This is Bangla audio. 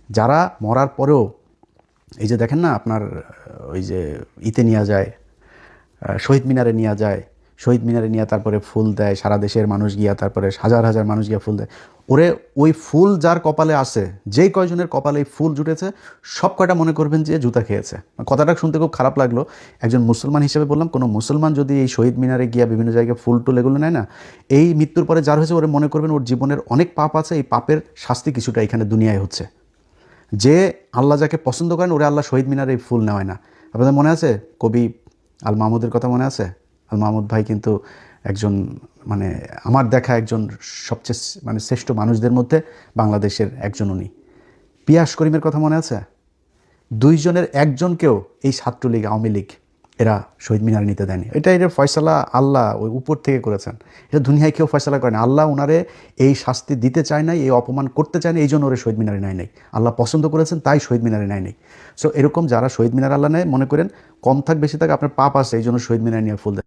যারা মরার পরেও এই যে দেখেন না আপনার ওই যে ইতে নেওয়া যায়, শহীদ মিনারে নেওয়া যায়, শহীদ মিনারে নিয়ে তারপরে ফুল দেয়, সারা দেশের মানুষ গিয়া তারপরে হাজার হাজার মানুষ গিয়া ফুল দেয়। ওরে ওই ফুল যার কপালে আসে, যেই কয়জনের কপালে এই ফুল জুটেছে, সব কয়টা মনে করবেন যে জুতা খেয়েছে। কথাটা শুনতে খুব খারাপ লাগলো, একজন মুসলমান হিসেবে বললাম, কোনো মুসলমান যদি এই শহীদ মিনারে গিয়া বিভিন্ন জায়গায় ফুল টুল এগুলো নেয় না, এই মৃত্যুর পরে যার হয়েছে ওরে মনে করবেন ওর জীবনের অনেক পাপ আছে, এই পাপের শাস্তি কিছুটা এখানে দুনিয়ায় হচ্ছে। যে আল্লাহ যাকে পছন্দ করেন ওরে আল্লাহ শহীদ মিনারে এই ফুল নেওয়ায় না। আপনাদের মনে আছে কবি আল মাহমুদের কথা মনে আছে? আল মাহমুদ ভাই কিন্তু একজন মানে আমার দেখা একজন সবচেয়ে মানে শ্রেষ্ঠ মানুষদের মধ্যে বাংলাদেশের একজন উনি। পিয়াস করিমের কথা মনে আছে? দুইজনের একজনকেও এই ছাত্রলীগ আওয়ামী লীগ এরা শহীদ মিনারে নিতে দেয়নি। এর ফয়সালা আল্লাহ ওই উপর থেকে করেছেন, এটা দুনিয়ায় কেউ ফয়সালা করে না। আল্লাহ ওনারে এই শাস্তি দিতে চায় নাই, এই অপমান করতে চায় না, এই জন্য ওরে শহীদ মিনারে নেয় নাই। আল্লাহ পছন্দ করেছেন তাই শহীদ মিনারে নেয় নাই। সো এরকম যারা শহীদ মিনার আল্লাহ নেয়, মনে করেন কম থাক বেশি থাক আপনার পাপ আছে, এই জন্য শহীদ মিনারে নিয়ে ফুল দেয়।